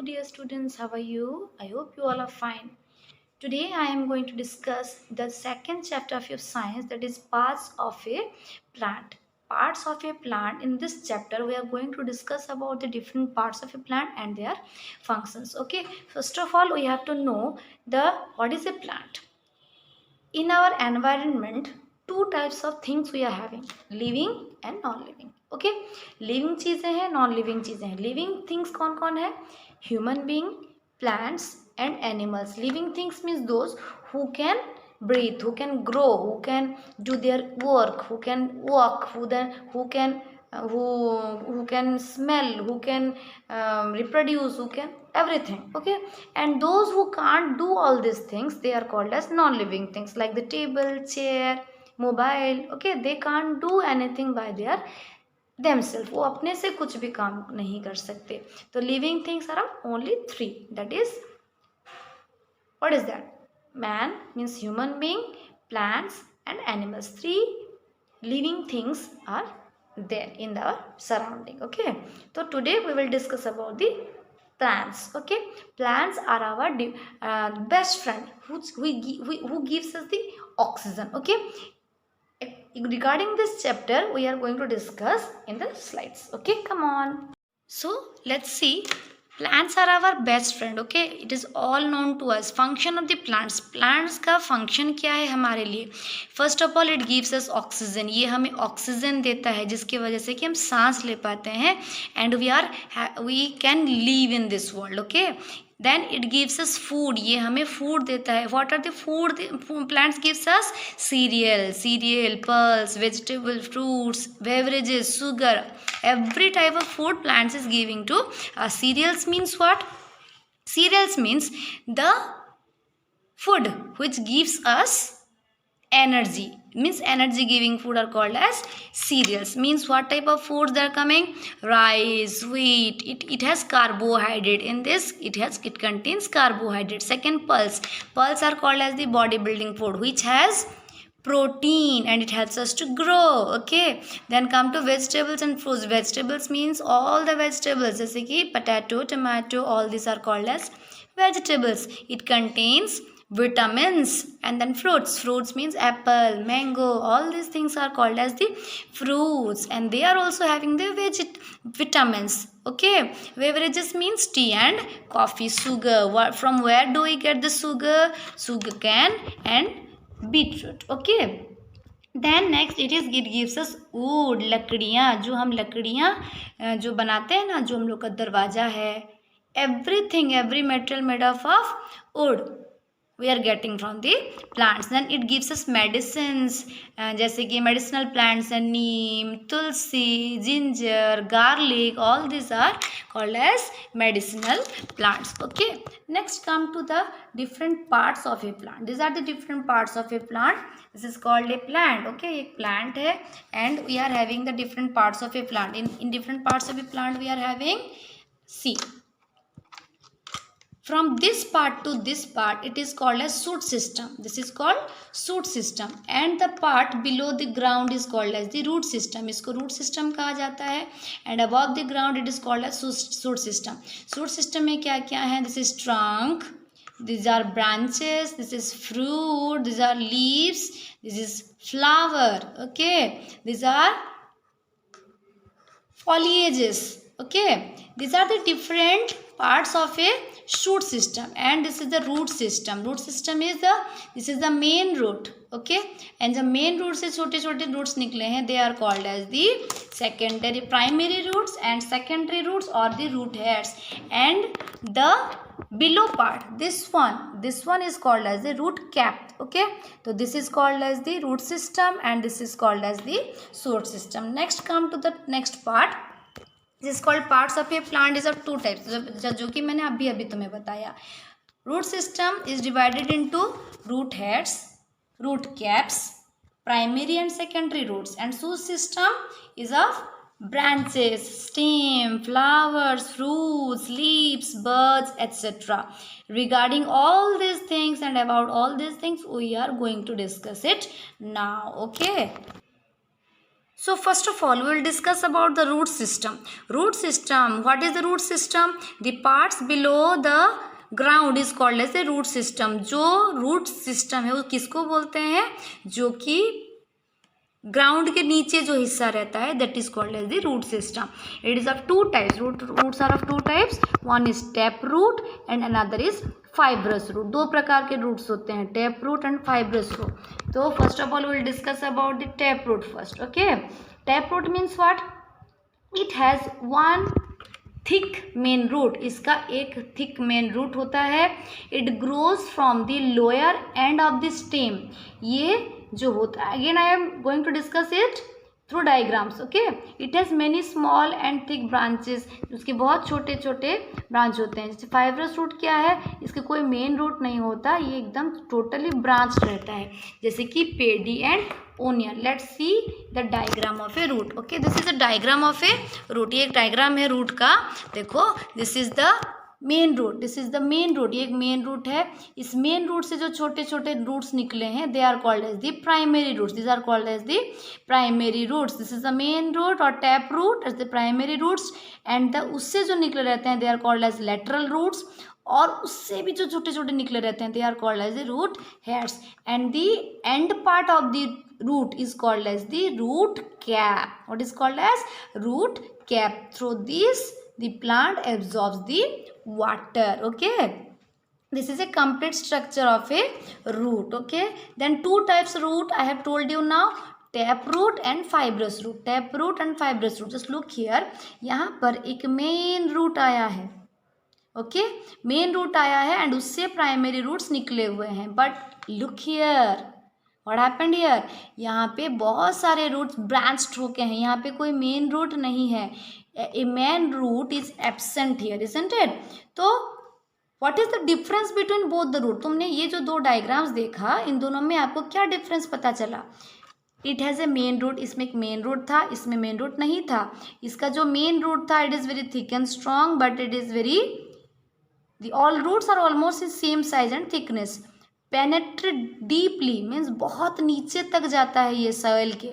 dear students, how are you? I hope you all are fine. Today I am going to discuss the second chapter of your science, that is parts of a plant. Parts of a plant. In this chapter we are going to discuss about the different parts of a plant and their functions. Okay, first of all we have to know the what is a plant. In our environment, two types of things we are having, living and non living. Okay, living चीजें हैं, non living चीजें हैं. Living things कौन कौन है? Human being, plants and animals. Living things means those who can breathe, who can grow, who can do their work, who can walk, who can who can smell, who can reproduce, who can everything. Okay, and those who can't do all these things, they are called as non-living things, like the table, chair, mobile. Okay, they can't do anything by their themselves. वो अपने से कुछ भी काम नहीं कर सकते. तो living things are only three. That is, what is that? Man means human being, plants and animals. Three living things are there in our surrounding. Okay, so today we will discuss about the plants. Okay, plants are our best friend who gives us the oxygen. Okay, regarding this chapter we are going to discuss in the slides. Okay, come on. So let's see. Plants are our best friend. Okay, it is all known to us. Function of the plants. Plants का function क्या है हमारे लिए? First of all, it gives us oxygen. ये हमें oxygen देता है जिसकी वजह से कि हम सांस ले पाते हैं and we can live in this world. Okay, then it gives us food. ये हमें food देता है. What are the food plants gives us? Cereal, pulse, vegetable, fruits, beverages, sugar. Every type of food plants is giving to us. Cereals means what? Cereals means the food which gives us energy. Means energy giving food are called as cereals. Means what type of foods are coming? Rice, wheat. It has carbohydrate. In this it contains carbohydrate. Second, pulse are called as the bodybuilding food, which has protein and it helps us to grow. Okay, then come to vegetables and fruits. Vegetables means all the vegetables, जैसे कि potato, tomato, all these are called as vegetables. It contains vitamins. And then fruits means apple, mango, all these things are called as the fruits and they are also having the vitamins. Okay, beverages means tea and coffee. Sugar, from where do we get the sugar cane and beetroot. Okay, then next it gives us wood. लकड़ियाँ, जो हम लकड़ियाँ जो बनाते हैं ना, जो हम लोग का दरवाजा है, every material made of wood we are getting from the plants. Then it gives us medicines, जैसे कि medicinal plants हैं, neem, tulsi, ginger, garlic, all these are called as medicinal plants. Okay, next come to the different parts of a plant. These are the different parts of a plant. This is called a plant. Okay, एक plant है and we are having the different parts of a plant. In different parts of a plant we are having, see, from this part to this part it is called as shoot system. This is called shoot system and the part below the ground is called as the root system. इसको root system कहा जाता है and above the ground it is called as shoot system. Shoot system में क्या क्या है? This is trunk, these are branches, this is fruit, these are leaves, this is flower. Okay, these are foliages. Okay, these are the different parts of a shoot system and this is the root system. Root system is this is the main root. Okay, and the main root से छोटे छोटे roots निकले हैं, they are called as the primary roots and secondary roots or the root hairs. And the below part, this one is called as the root cap. Okay, so this is called as the root system and this is called as the shoot system. Next come to the next part. This is called parts of a plant. is of two types, जो कि मैंने अभी तुम्हें बताया. Root system is divided into root heads, root caps, primary and secondary roots, and shoot system is of branches, stem, flowers, fruits, leaves, buds, etc. Regarding all these things and about all these things we are going to discuss it now. Okay, So first of all, we will discuss about the root system. Root system. What is the root system? The parts below the ground is called as the root system. जो root system है वो किसको बोलते हैं? जो कि ground के नीचे जो हिस्सा रहता है, that is called as the root system. It is of two types. Roots are of two types. One is tap root and another is fibrous root. दो प्रकार के रूट्स होते हैं, tap root and fibrous root. तो first of all will discuss about the tap root first. Okay, tap root means what? It has one thick main root. इसका एक thick main root होता है. It grows from the lower end of the stem. ये जो होता है, again I am going to discuss it through diagrams. Okay, it has many small and thick branches. उसके बहुत छोटे छोटे ब्रांच होते हैं. जैसे फाइब्रस रूट क्या है? इसके कोई मेन रूट नहीं होता, ये एकदम टोटली ब्रांच रहता है, जैसे कि paddy and onion. Let's see the diagram of a root. Okay, this is the diagram of a root. ये एक डायग्राम है रूट का. देखो, this is the main root. This is the main root. ये एक मेन रूट है. इस main root से जो छोटे छोटे रूट्स निकले हैं, they are called as the primary roots. This are called as the primary roots. This is the main root और tap root as the primary roots. And the उससे जो निकले रहते हैं, they are called as lateral roots. और उससे भी जो छोटे छोटे निकले रहते हैं, they are called as the root heads. And the end part of the root is called as the root cap. What is called as root cap? Through this the plant absorbs the water. Okay, this is a complete structure of a root. Okay, then two types of root I have told you now, tap root and fibrous root. Tap root and fibrous root. Just look here, यहाँ पर एक main root आया है. Okay, main root आया है and उससे primary roots निकले हुए हैं. But look here, what happened here? यहाँ पे बहुत सारे रूट्स ब्रांच्ड होके हैं. यहाँ पे कोई मेन रूट नहीं है. A main root is absent here, isn't it? तो what is the difference between both the root? तुमने ये जो दो डायग्राम्स देखा, इन दोनों में आपको क्या डिफरेंस पता चला? It has a main root. इसमें एक मेन रूट था, इसमें मेन रूट नहीं था. इसका जो मेन रूट था, it is very thick and strong, but it is very, the all roots are almost in same size and thickness. Penetrate deeply means बहुत नीचे तक जाता है ये सॉइल के.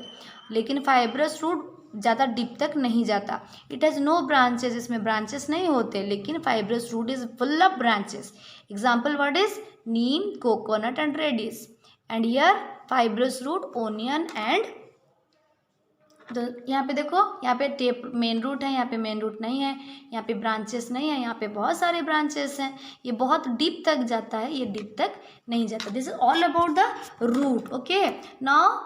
लेकिन फाइब्रस रूट ज़्यादा डीप तक नहीं जाता. It has no branches. इसमें ब्रांचेस नहीं होते. लेकिन fibrous root is full of branches. Example what is? Neem, coconut and radish. And here fibrous root, onion and यहाँ पे देखो, यहाँ पे टेप मेन रूट है, यहाँ पे मेन रूट नहीं है, यहाँ पे ब्रांचेस नहीं है, यहाँ पे बहुत सारे ब्रांचेस हैं. ये बहुत डीप तक जाता है, ये डीप तक नहीं जाता. This is all about the root. Okay, now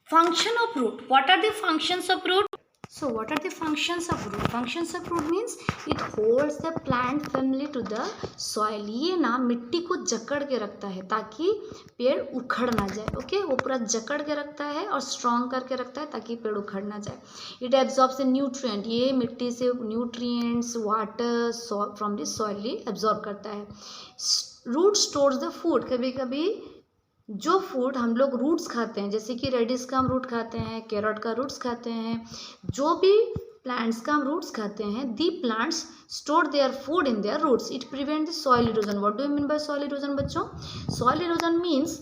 function of root. What are the functions of root? So what are the functions of root? Functions of root means it holds the plant firmly to the soil. ये ना मिट्टी को जकड़ के रखता है ताकि पेड़ उखड़ ना जाए. ओके, वो पूरा जकड़ के रखता है और स्ट्रॉन्ग करके रखता है ताकि पेड़ उखड़ ना जाए. It absorbs a nutrient. ये मिट्टी से nutrients, water from the soil absorb करता है. Root stores the food. कभी कभी जो फूड हम लोग रूट्स खाते हैं, जैसे कि रेडिस का हम रूट खाते हैं, कैरोट का रूट्स खाते हैं, जो भी प्लांट्स का हम रूट्स खाते हैं, the plants store their food in their roots. It prevent the soil erosion. What do you mean by soil erosion बच्चों? सॉइल इरोजन मीन्स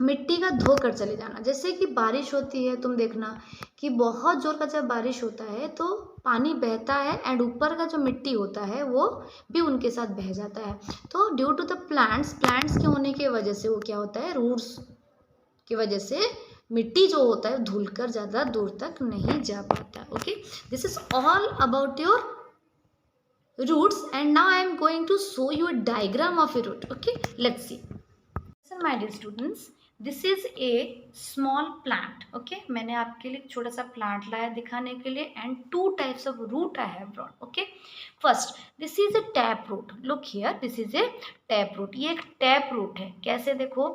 मिट्टी का धोकर चले जाना. जैसे कि बारिश होती है, तुम देखना कि बहुत जोर का जब बारिश होता है तो पानी बहता है एंड ऊपर का जो मिट्टी होता है वो भी उनके साथ बह जाता है. तो ड्यू टू द प्लांट्स के होने की वजह से वो क्या होता है, रूट्स की वजह से मिट्टी जो होता है धुलकर ज़्यादा दूर तक नहीं जा पाता. Okay, this is all about your roots. And now I am going to show you a diagram of a root. Okay, let's see. Listen my dear students, this is a small plant. Okay, मैंने आपके लिए छोटा सा plant लाया दिखाने के लिए. and two types of root I have brought. Okay, first this is a tap root. Look here, this is a tap root. ये एक tap root है. कैसे देखो,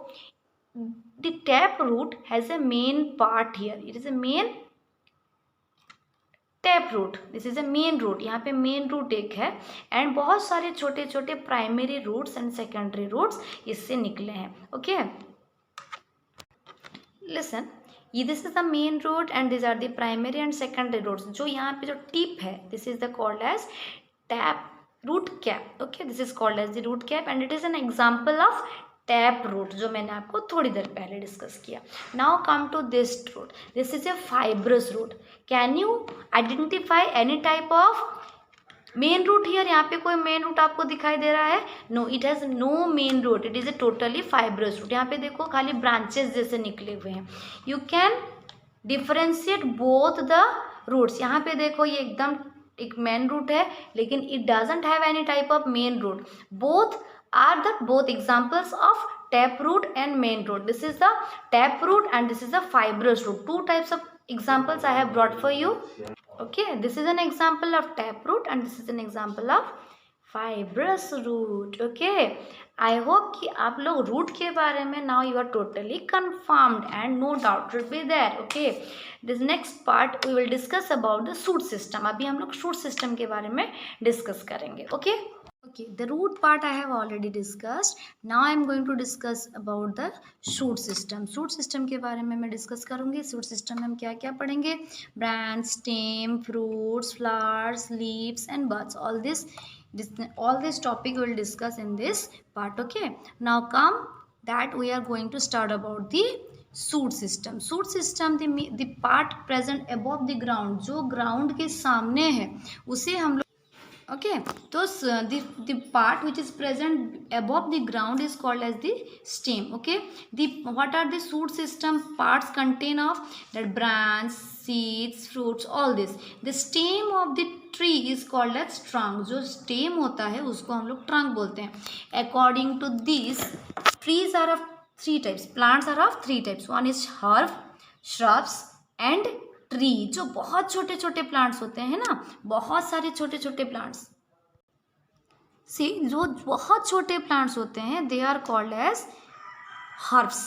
the tap root has a main part here. It is a main tap root. This is a main root. यहाँ पे main root एक है and बहुत सारे छोटे छोटे primary roots and secondary roots इससे निकले हैं. Okay, listen, this is the main root and this are the primary and secondary roots. जो यहाँ पे जो टिप है, this is the called as tap root cap. Okay, this is called as the root cap and it is an example of tap root, जो मैंने आपको थोड़ी देर पहले डिस्कस किया. Now come to this root. This is a fibrous root. Can you identify any type of main root here? यहाँ पे कोई मेन रूट आपको दिखाई दे रहा है? No, it has no main root. It is a totally fibrous root. यहाँ पे देखो खाली ब्रांचेस जैसे निकले हुए हैं. You can differentiate both the roots. यहाँ पे देखो ये एकदम एक मेन रूट है, लेकिन it doesn't have any type of main root. Both examples of tap root and main root. This is the tap root and this is the fibrous root. Two types of examples I have brought for you. Okay, this is an example of taproot and this is an example of fibrous root. Okay, I hope कि आप लोग root के बारे में now you are totally confirmed and no doubt should be there. Okay, this next part we will discuss about the shoot system. अभी हम लोग shoot system के बारे में discuss करेंगे. Okay. Okay, the root part I have already discussed. Now I am going to discuss about the shoot system. Shoot system के बारे में मैं discuss करूँगी. shoot system में हम क्या क्या पढ़ेंगे? Branch, stem, fruits, flowers, leaves and buds. All this topic we will discuss in this part. Okay. Now come that we are going to start about the shoot system. Shoot system the part present above the ground. जो ground के सामने है उसे हम लोग okay, so the part which is present above the ground is called as the stem. Okay, what are the shoot system parts contain of? That branch, seeds, fruits, all this. The stem of the tree is called as trunk. जो stem होता है उसको हम लोग trunk बोलते हैं. According to this, trees are of three types. Plants are of three types. One is herb, shrubs and tree. जो बहुत छोटे छोटे प्लांट्स होते हैं ना, बहुत सारे छोटे छोटे प्लांट्स. सी, जो बहुत छोटे प्लांट्स होते हैं they are called as herbs.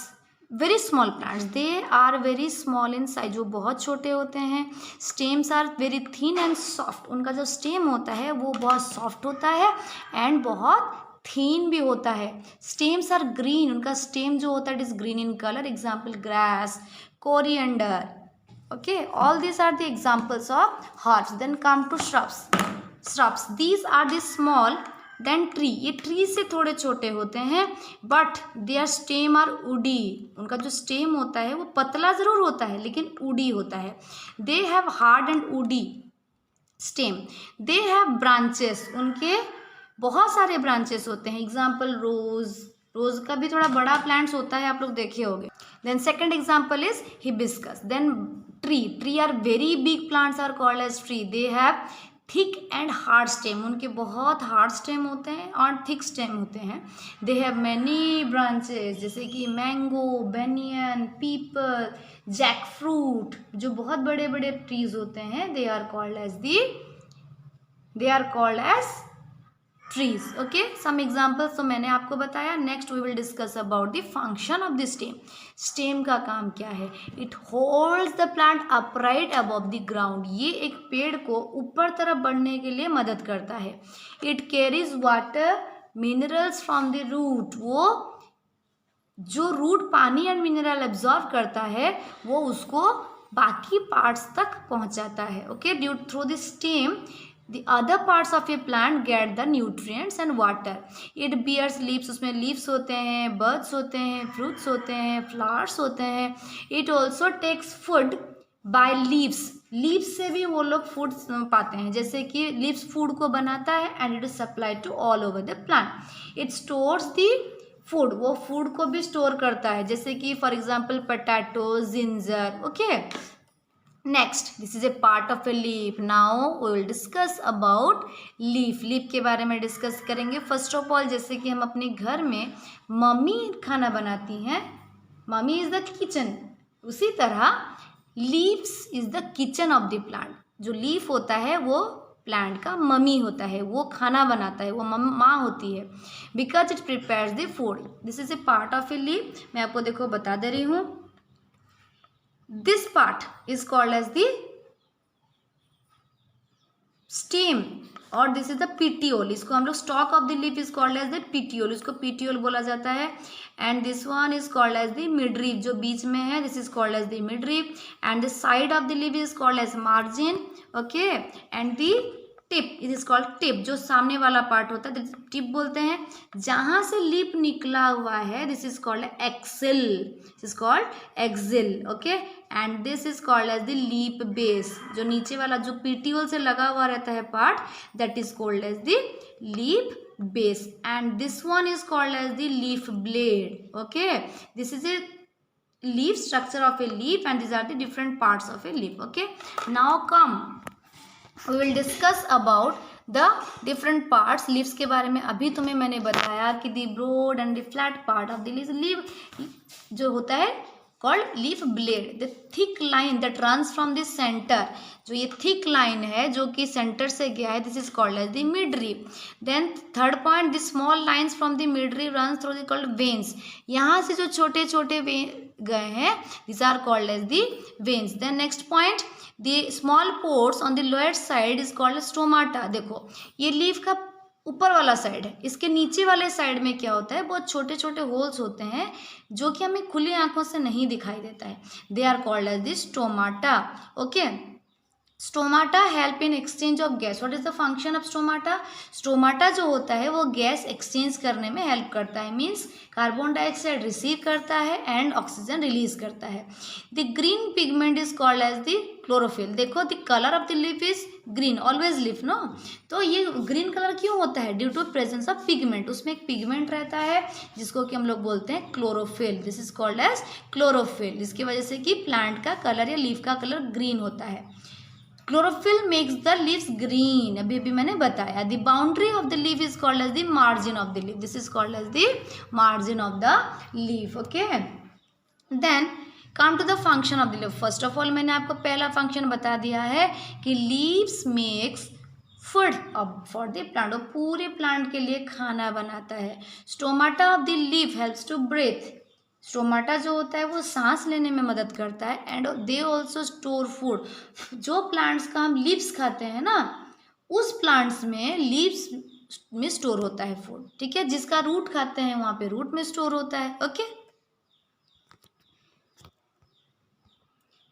Very small plants, they are very small in size. जो बहुत छोटे होते हैं. Stems are very thin and soft. उनका जो स्टेम होता है वो बहुत सॉफ्ट होता है एंड बहुत थीन भी होता है. Stems are green. उनका स्टेम जो होता है it is green in colour. Example grass, coriander. Okay, all these are the examples of herbs. Then come to shrubs. Shrubs, these are the small than tree. ये tree से थोड़े छोटे होते हैं but their stem are woody. उनका जो stem होता है वो पतला ज़रूर होता है लेकिन woody होता है. They have hard and woody stem. They have branches. उनके बहुत सारे branches होते हैं. Example rose. रोज का भी थोड़ा बड़ा प्लांट्स होता है, आप लोग देखे होंगे. Then second example is hibiscus. Then tree are very big plants are called as tree. They have thick and hard stem. उनके बहुत हार्ड स्टेम होते हैं और थिक स्टेम होते हैं. दे हैव मैनी ब्रांचेस जैसे कि mango, banyan, peepal, jackfruit. जो बहुत बड़े बड़े ट्रीज होते हैं they are called as trees. Okay, some examples तो मैंने आपको बताया. Next we will discuss about the function of the stem. Stem का काम क्या है? It holds the plant upright above the ground. ये एक पेड़ को ऊपर तरफ बढ़ने के लिए मदद करता है. It carries water, minerals from the root. वो जो रूट पानी एंड मिनरल एब्जॉर्व करता है वो उसको बाकी पार्ट्स तक पहुंचाता है. Okay, through the stem the other parts of a plant get the nutrients and water. It bears leaves. उसमें leaves होते हैं, buds होते हैं, fruits होते हैं, flowers होते हैं. It also takes food by leaves. leaves से भी वो लोग food पाते हैं. जैसे कि leaves food को बनाता है and it is supplied to all over the plant. It stores the food. वो food को भी store करता है. जैसे कि for example potatoes, ginger. Okay. Next, this is a part of a leaf. Now we will discuss about leaf. leaf के बारे में डिस्कस करेंगे. फर्स्ट ऑफ ऑल जैसे कि हम अपने घर में मम्मी खाना बनाती हैं, मम्मी इज द किचन. उसी तरह leaves is the kitchen of the plant. जो लीफ होता है वो प्लांट का मम्मी होता है, वो खाना बनाता है, वो माँ होती है. Because it prepares the food. This is A part of a leaf. मैं आपको देखो बता दे रही हूँ. This part is called as the stem और this is the petiole. इसको हम लोग stalk of the leaf is called as the petiole. इसको petiole बोला जाता है. And this one is called as the midrib. जो बीच में है this is called as the midrib. And the side of the leaf is called as margin. Okay. And the tip, it is called tip, जो सामने वाला part होता है tip बोलते हैं। जहां से लीफ निकला हुआ है this is called axil, this is called axil, okay. And this is called as the leaf base, जो नीचे वाला जो पीटीओल से लगा हुआ रहता है part, that is called as the leaf base. And this one is called as the leaf blade, okay. This is a leaf structure of a leaf and these are the different parts of a leaf, okay. Now come we will discuss about the different parts leaves के बारे में। अभी तुम्हें मैंने बताया कि the broad and the flat part of the leaf जो होता है called leaf blade, the thick line that runs from the center, जो ये thick line है जो कि center से गया है, this is called as the midrib। then third point, the small lines from the midrib runs through the called veins, यहाँ से जो छोटे छोटे गए हैं these are called as the veins। then next point, the small pores on the lower side is called stomata। देखो ये leaf का ऊपर वाला साइड है, इसके नीचे वाले साइड में क्या होता है, बहुत छोटे छोटे होल्स होते हैं जो कि हमें खुली आंखों से नहीं दिखाई देता है, they are called as the stomata, okay. Stomata help in exchange of gas. What is the function of stomata? Stomata जो होता है वो गैस एक्सचेंज करने में हेल्प करता है, मीन्स कार्बन डाइऑक्साइड रिसीव करता है एंड ऑक्सीजन रिलीज करता है। The green pigment is called as the chlorophyll. देखो the colour of the leaf is green, always leaf no, तो ये ग्रीन कलर क्यों होता है? Due to presence of pigment, उसमें एक पिगमेंट रहता है जिसको कि हम लोग बोलते हैं chlorophyll, this is called as chlorophyll, जिसकी वजह से कि प्लांट का कलर या लीफ का कलर ग्रीन होता है। Chlorophyll makes the leaves green, अभी अभी मैंने बताया। The boundary of the leaf is called as the margin of the leaf, this is called as the margin of the leaf, okay. Then come to the function of the leaf. First of all मैंने आपको पहला function बता दिया है कि leaves makes food for the plant, और पूरे plant के लिए खाना बनाता है। Stomata of the leaf helps to breathe, stomata जो होता है वो सांस लेने में मदद करता है। And they also store food, जो प्लांट्स का हम लीव्स खाते हैं ना, उस प्लांट्स में लीव्स में स्टोर होता है फूड, ठीक है। जिसका रूट खाते हैं वहाँ पे रूट में स्टोर होता है, okay.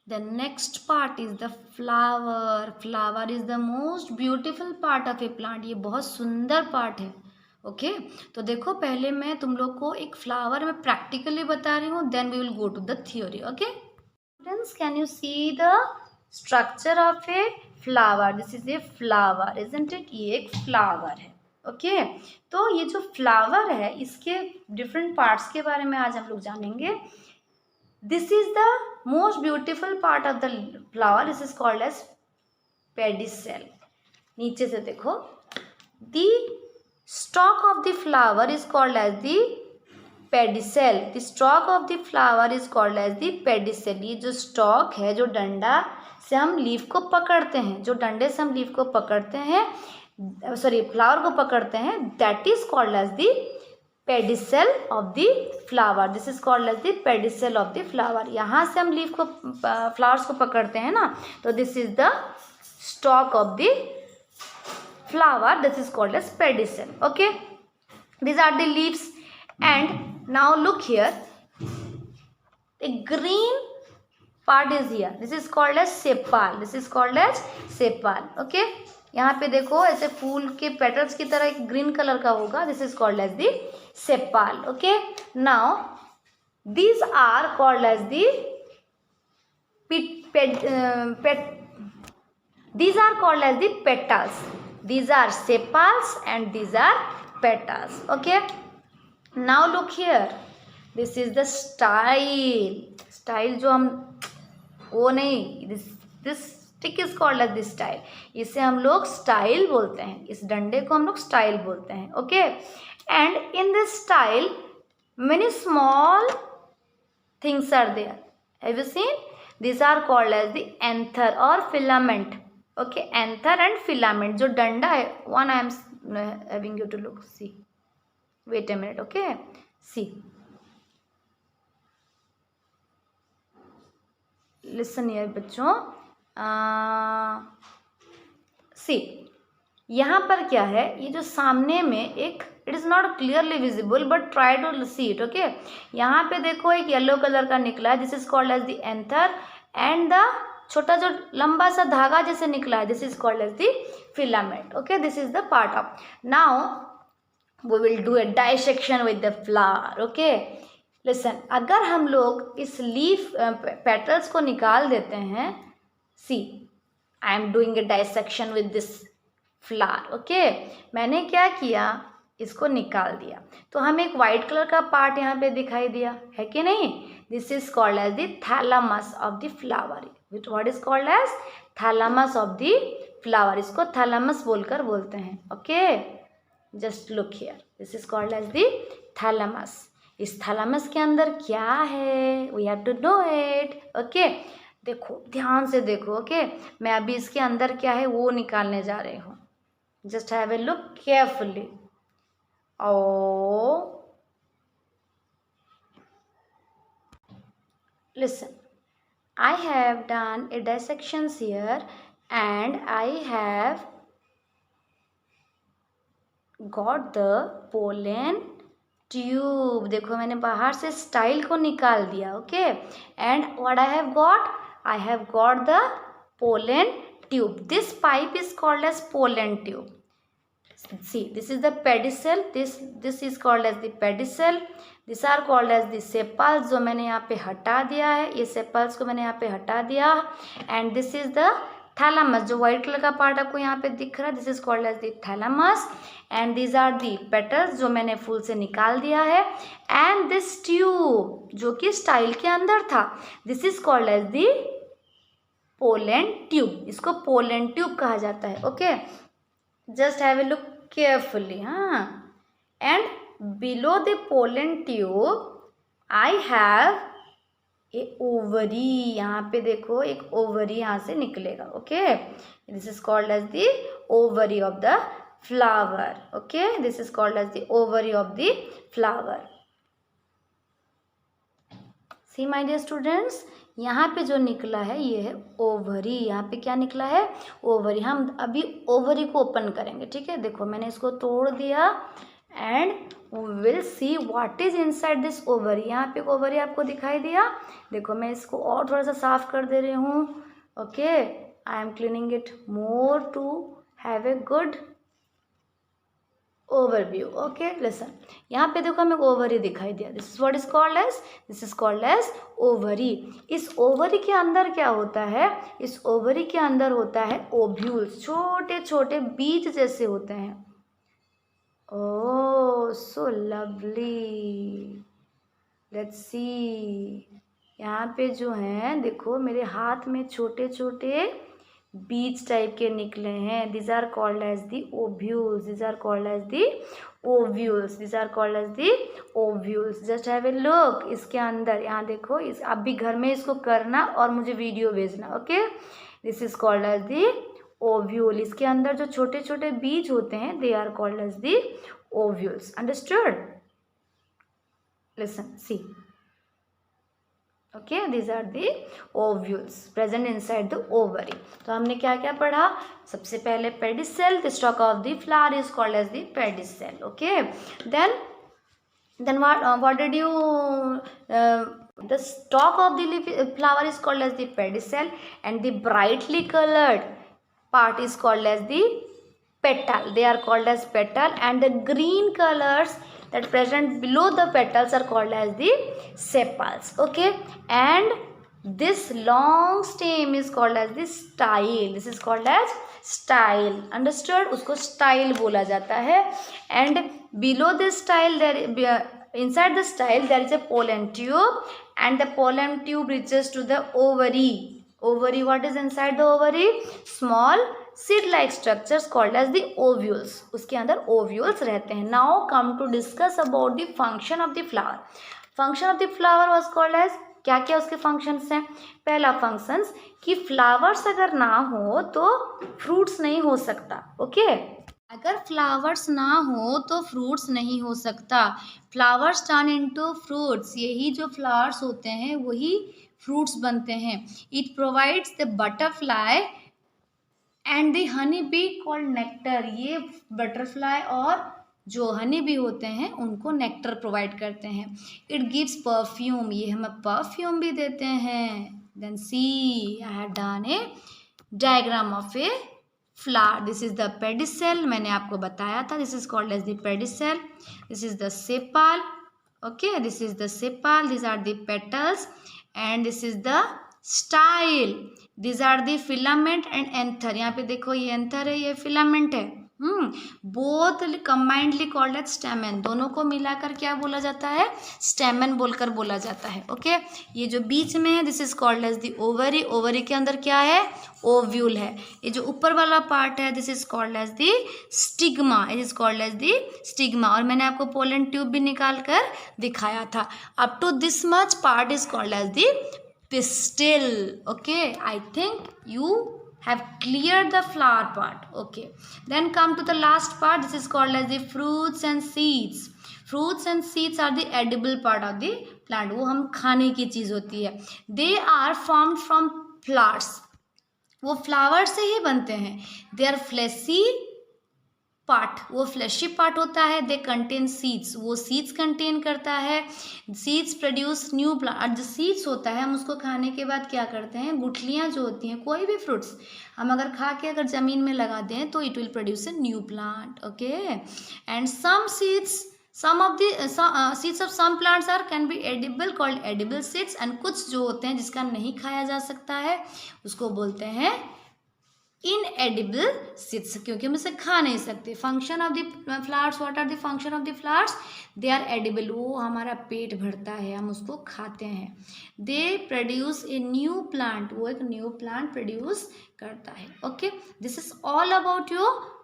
The next part is the flower. Flower is the most beautiful part of A plant, ये बहुत सुंदर पार्ट है, ओके। तो देखो पहले मैं तुम लोग को एक फ्लावर में प्रैक्टिकली बता रही हूँ, then we will go to the theory, okay. Students can you see the structure of a flower? This is a flower, isn't it? ये एक फ्लावर है, ओके। तो ये जो फ्लावर है इसके डिफरेंट पार्ट्स के बारे में आज हम लोग जानेंगे। This is the most beautiful part of the flower, this is called as pedicel. नीचे से देखो, the stalk of the flower is called as the pedicel, the stalk of the flower is called as the pedicel। ये जो stalk है, जो डंडा से हम लीफ को पकड़ते हैं, जो डंडे से हम लीफ को पकड़ते हैं, सॉरी फ्लावर को पकड़ते हैं, that is called as the pedicel of the flower, this is called as the pedicel of the flower। यहाँ से हम लीफ को फ्लावर्स को पकड़ते हैं ना, तो this is the stalk of the flower, this is called as pedicel, okay। These are the leaves, and now look here, the green part is here, this is called as sepal, this is called as sepal, okay। यहाँ पे देखो ऐसे फूल के petals की तरह एक green colour का होगा, this is called as the sepal, okay। Now these are called as the these are called as the petals, these are sepals and these are petals, okay। Now look here, this is the style, style जो हम वो नहीं, this stick is called as the style, इसे हम लोग style बोलते हैं, इस डंडे को हम लोग style बोलते हैं, okay। And in this style many small things are there, have you seen? These are called as the anther or filament, okay। anther and filament, जो डंडा है, one I am having you to look, see, wait a minute, okay, see, listen here बच्चों, see, यहाँ पर क्या है, ये जो सामने में एक, it is not clearly visible but try to see it, okay. यहाँ पे देखो एक येलो कलर का निकला है, this is called as the anther, and the छोटा जो लंबा सा धागा जैसे निकला है, this is called as the filament. Okay, this is the part of. Now we will do a dissection with the flower. okay, listen, अगर हम लोग इस लीफ पेटल्स को निकाल देते हैं, see I am doing a dissection with this flower. Okay, मैंने क्या किया, इसको निकाल दिया, तो हमें एक वाइट कलर का पार्ट यहाँ पे दिखाई दिया है कि नहीं. This is called as the thalamus of the flower. What is called as thalamus of the flower. इसको थैलामस बोलकर बोलते हैं. Okay, just look here, this is called as the thalamus. इस थैलामस के अंदर क्या है, we have to know it. Okay, देखो, ध्यान से देखो. ओके, मैं अभी इसके अंदर क्या है वो निकालने जा रही हूँ. Just have a look carefully. Oh listen, I have done a dissections here and I have got the pollen tube. देखो, मैंने बाहर से स्टाइल को निकाल दिया. Okay, and what I have got, I have got the pollen tube. This pipe is called as pollen tube. See, this is the pedicel. This is called as the pedicel. These are called as the sepals, जो मैंने यहाँ पे हटा दिया है. ये sepals को मैंने यहाँ पे हटा दिया. And this is the thalamus, जो white कलर का पार्ट आपको यहाँ पे दिख रहा है. This is called as the thalamus. And these are the petals, जो मैंने फूल से निकाल दिया है. And this tube, जो कि स्टाइल के अंदर था, this is called as the pollen tube. इसको pollen tube कहा जाता है. Okay, just have a look carefully. हाँ, and below the pollen tube I have a ovary. यहाँ पे देखो, एक ovary यहाँ से निकलेगा. Okay, this is called as the ovary of the flower. Okay, this is called as the ovary of the flower. See my dear students, यहाँ पे जो निकला है ये है ओवरी. यहाँ पे क्या निकला है, ओवरी. हम अभी ओवरी को ओपन करेंगे. ठीक है, देखो, मैंने इसको तोड़ दिया and we will see what is inside this ovary. यहाँ पे ओवरी आपको दिखाई दिया. देखो, मैं इसको और थोड़ा सा साफ कर दे रही हूँ. Okay, I am cleaning it more to have a good overview. Okay, listen, यहाँ पे देखो हमें ओवरी दिखाई दिया. This is what is called as, this is called as ovary. इस ओवरी के अंदर क्या होता है, इस ओवरी के अंदर होता है ओव्यूल्स. छोटे छोटे बीज जैसे होते हैं. ओह, सो लवली. लेट्स सी, यहाँ पे जो है देखो, मेरे हाथ में छोटे छोटे बीज टाइप के निकले हैं. This are called as the ovules. This are called as the ovules. This are called as the ovules. Just have a look. इसके अंदर यहाँ देखो, इस आप भी घर में इसको करना और मुझे वीडियो भेजना. Okay, this is called as the ovule. इसके अंदर जो छोटे छोटे बीज होते हैं, they are called as the ovules. Understood? Listen, see. Okay, these are the ovules present inside the ovary. तो हमने क्या क्या पढ़ा, सबसे पहले pedicel, the stalk of the flower is called as the pedicel. Okay, then what did you the stalk of the flower is called as the pedicel and the brightly colored part is called as the petal. They are called as petal, and the green colors that present below the petals are called as the sepals. Okay, and this long stem is called as the style. This is called as style. Understood? उसको style बोला जाता है. And below this style, inside the style there is a pollen tube, and the pollen tube reaches to the ovary. Ovary, what is inside the ovary? Small seed like structures called as the ovules. उसके अंदर ovules रहते हैं. Now come to discuss about the function of the flower. Function of the flower was called as, क्या क्या उसके functions हैं. पहला functions कि फ्लावर्स अगर ना हो तो फ्रूट्स नहीं हो सकता. ओके, अगर फ्लावर्स ना हो तो फ्रूट्स नहीं हो सकता. Flowers turn into fruits. यही जो फ्लावर्स होते हैं वही फ्रूट्स बनते हैं. It provides the butterfly and the honey be called nectar. ये बटरफ्लाई और जो हनी बी होते हैं उनको नेक्टर प्रोवाइड करते हैं. It gives perfume. ये हमें परफ्यूम भी देते हैं. Then see, I have done a diagram of a flower. This is the pedicel. मैंने आपको बताया था. This is called as the pedicel. This is the sepal. Okay, this is the sepal. These are the petals, and this is the style. These are the filament and anther. यहाँ पे देखो ये anther है, ये filament है. Both combinedly called as stamen. दोनों को मिलाकर क्या बोला जाता है? स्टेमन बोलकर बोला जाता है. ओके, ये जो बीच में है this is called as the ovary. Ovary के अंदर क्या है? ओव्यूल है. ये जो ऊपर वाला पार्ट है this is called as the stigma. It is called as the stigma. और मैंने आपको पोलन ट्यूब भी निकाल कर दिखाया था. Up to this much part is called as the pistil. Okay, I think you have cleared the flower part. Okay, then come to the last part. This is called as the fruits and seeds. Fruits and seeds are the edible part of the plant. वो हम खाने की चीज़ होती है. They are formed from flowers. वो flower से ही बनते हैं. They are fleshy part. वो फ्लैशी पार्ट होता है. They contain seeds. वो सीड्स कंटेन करता है. Seeds produce new plant. और जो सीड्स होता है हम उसको खाने के बाद क्या करते हैं? गुठलियाँ जो होती हैं कोई भी फ्रूट्स हम अगर खा के अगर ज़मीन में लगा दें तो it will produce a new plant. Okay, and some seeds, some of the seeds of some plants are can be edible called edible seeds. and कुछ जो होते हैं जिसका नहीं खाया जा सकता है उसको बोलते हैं इनएडिबल सीड्स, क्योंकि हम इसे खा नहीं सकते. Function of the flowers, what are the function of the flowers? They are edible. वो हमारा पेट भरता है, हम उसको खाते हैं. They produce a new plant. वो एक न्यू प्लांट प्रोड्यूस करता है. Okay, this is all about your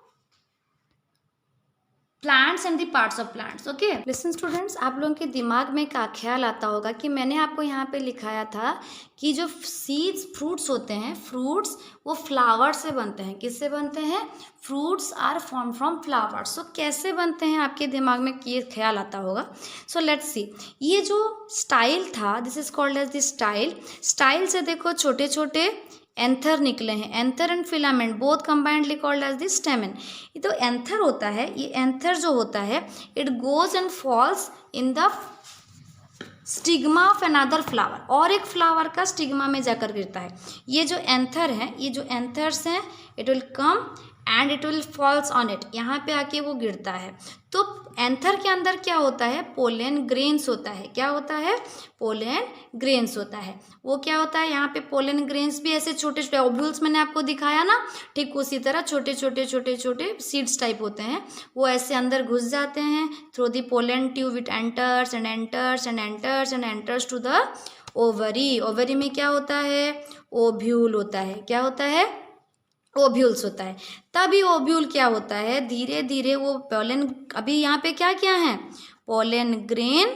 plants and the parts of plants. Okay, listen students, आप लोगों के दिमाग में क्या ख्याल आता होगा कि मैंने आपको यहाँ पे लिखाया था कि जो सीड्स फ्रूट्स होते हैं, फ्रूट्स वो फ्लावर से बनते हैं. किससे बनते हैं? Fruits are form from flowers. So कैसे बनते हैं आपके दिमाग में ये ख्याल आता होगा. So let's see. ये जो स्टाइल था this is called as the style. Style से देखो छोटे छोटे एंथर निकले हैं. Anther and filament both combinedly called as the stamen. ये तो एंथर होता है. ये एंथर जो होता है it goes and falls in the stigma of another flower. और एक फ्लावर का स्टिग्मा में जाकर गिरता है. ये जो एंथर है, ये जो एंथर्स हैं it will come and it will falls on it. यहाँ पे आके वो गिरता है. तो एंथर के अंदर क्या होता है? पोलन ग्रेन्स होता है. क्या होता है? पोलन ग्रेन्स होता है. वो क्या होता है? यहाँ पे पोलन ग्रेन्स भी ऐसे छोटे छोटे ओव्यूल्स मैंने आपको दिखाया ना, ठीक उसी तरह छोटे छोटे छोटे छोटे सीड्स टाइप होते हैं. वो ऐसे अंदर घुस जाते हैं through the pollen tube. It enters and enters and enters and enters to the ovary. Ovary में क्या होता है? ओव्यूल होता है. क्या होता है? ओव्यूल्स होता है. तभी ओव्यूल क्या होता है? धीरे धीरे वो पोलन, अभी यहाँ पे क्या क्या है? पोलन ग्रेन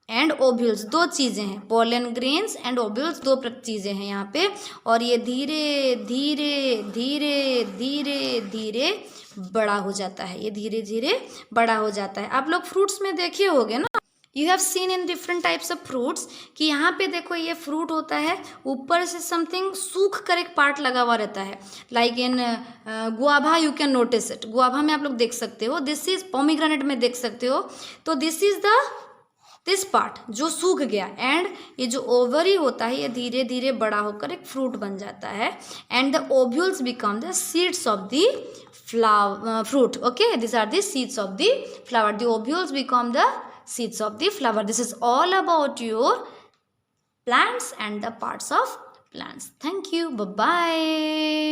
एंड ओव्यूल्स, दो चीज़ें हैं. पोलन ग्रेन्स एंड ओव्यूल्स दो चीज़ें हैं यहाँ पे. और ये धीरे धीरे धीरे धीरे धीरे बड़ा हो जाता है. ये धीरे धीरे बड़ा हो जाता है. आप लोग फ्रूट्स में देखे होंगे ना, you have seen in different types of fruits कि यहाँ पे देखो ये फ्रूट होता है, ऊपर से समथिंग सूख कर एक पार्ट लगा हुआ रहता है. Like in guava you can notice it. Guava में आप लोग देख सकते हो. दिस इज पोमीग्रेनेट में देख सकते हो. तो this is the this part जो सूख गया. एंड ये जो ओवरी होता है ये धीरे धीरे बड़ा होकर एक फ्रूट बन जाता है. And the ovules become the seeds of the fruit. Okay, these are the seeds of the flower. The ovules become the seeds of the flower. This is all about your plants and the parts of plants. Thank you. Bye bye.